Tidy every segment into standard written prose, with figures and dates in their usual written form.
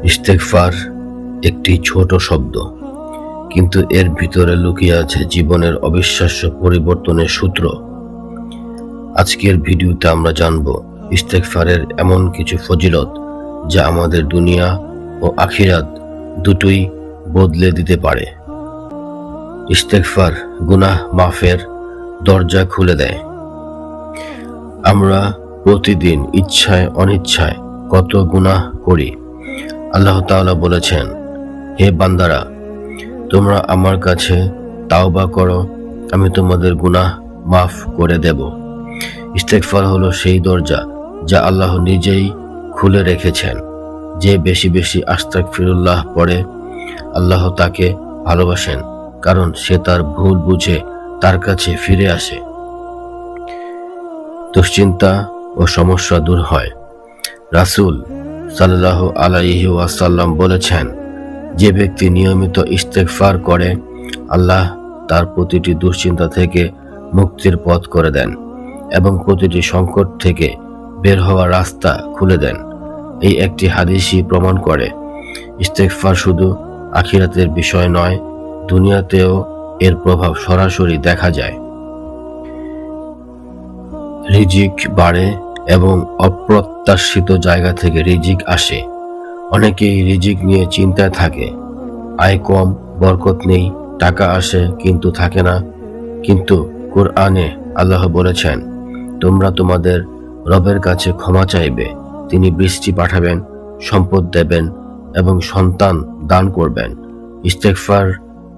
ইস্তেগফার একটি ছোট শব্দ, কিন্তু এর ভিতরে লুকিয়ে আছে জীবনের অবিশ্বাস্য পরিবর্তনের সূত্র। আজকের ভিডিওতে আমরা জানব ইস্তেগফারের এমন কিছু ফজিলত যা আমাদের দুনিয়া ও আখিরাত দুটোই বদলে দিতে পারে। ইস্তেগফার গুনাহ মাফের দরজা খুলে দেয়। আমরা প্রতিদিন ইচ্ছায় অনিচ্ছায় কত গুনাহ করি। আল্লাহ তাআলা বলেছেন, হে বান্দারা, তোমরা আমার কাছে তাওবা করো, আমি তোমাদের গুনাহ মাফ করে দেব। ইস্তেগফার হলো সেই দরজা যা আল্লাহ নিজেই খুলে রেখেছেন। যে বেশি বেশি আস্তাগফিরুল্লাহ পড়ে, আল্লাহ তাকে ভালোবাসেন, কারণ সে তার ভুল বুঝে তার কাছে ফিরে আসে। দুশ্চিন্তা ও সমস্যা দূর হয়। রাসূল সাল্লাল্লাহু আলাইহি ওয়াসাল্লাম বলেছেন, যে ব্যক্তি নিয়মিত ইস্তেগফার করে, আল্লাহ তার প্রতিটি দুশ্চিন্তা থেকে মুক্তির পথ করে দেন এবং প্রতিটি সংকট থেকে বের হওয়ার রাস্তা খুলে দেন। এই একটি হাদিসই প্রমাণ করে ইস্তেগফার শুধু আখিরাতের বিষয় নয়, দুনিয়াতেও এর প্রভাব সরাসরি দেখা যায়। রিজিক বাড়ে এবং অপ্রত্যাশিত জায়গা থেকে রিজিক আসে। অনেকেই রিজিক নিয়ে চিন্তায় থাকে, আয় কম, বরকত নেই, টাকা আসে কিন্তু থাকে না। কিন্তু কোরআনে আল্লাহ বলেছেন, তোমরা তোমাদের রবের কাছে ক্ষমা চাইবে, তিনি বৃষ্টি পাঠাবেন, সম্পদ দেবেন এবং সন্তান দান করবেন। ইস্তেগফার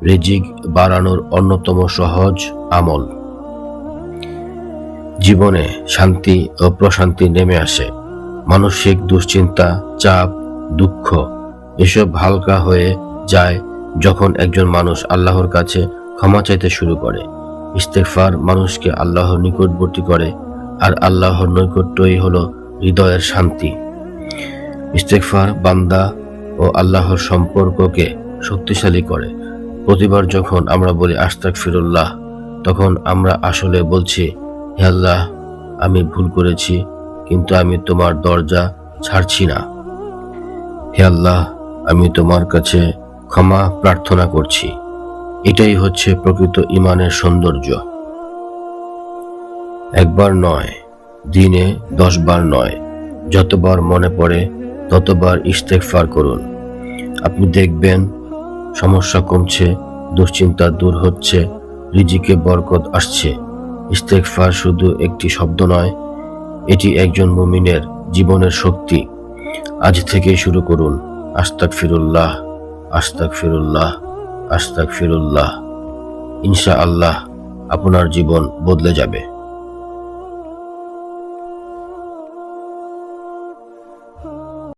রিজিক বাড়ানোর অন্যতম সহজ আমল। জীবনে শান্তি ও প্রশান্তি নেমে আসে। মানসিক দুশ্চিন্তা, চাপ, দুঃখ এসব হালকা হয়ে যায় যখন একজন মানুষ আল্লাহর কাছে ক্ষমা চাইতে শুরু করে। ইস্তেগফার মানুষকে আল্লাহর নিকটবর্তী করে, আর আল্লাহর নৈকট্যই হলো হৃদয়ের শান্তি। ইস্তেগফার বান্দা ও আল্লাহর সম্পর্ককে শক্তিশালী করে। প্রতিবার যখন আমরা বলি আস্তাগফিরুল্লাহ, তখন আমরা আসলে বলছি, হে আল্লাহ, আমি ভুল করেছি, কিন্তু আমি তোমার দরজা ছাড়ছি না। হে আল্লাহ, আমি তোমার কাছে ক্ষমা প্রার্থনা করছি। এটাই হচ্ছে প্রকৃত ঈমানের সৌন্দর্য। একবার নয়, দিনে 10 বার নয়, যতবার মনে পড়ে ততবার ইস্তেগফার করুন। আপনি দেখবেন সমস্যা কমছে, দুশ্চিন্তা দূর হচ্ছে, রিজিকে বরকত আসছে। ইস্তেগফার শুধু একটি শব্দ নয়, এটি একজন মুমিনের জীবনের শক্তি। আজ থেকেই শুরু করুন আস্তাগফিরুল্লাহ, আস্তাগফিরুল্লাহ, আস্তাগফিরুল্লাহ। ইনশাআল্লাহ আপনার জীবন বদলে যাবে।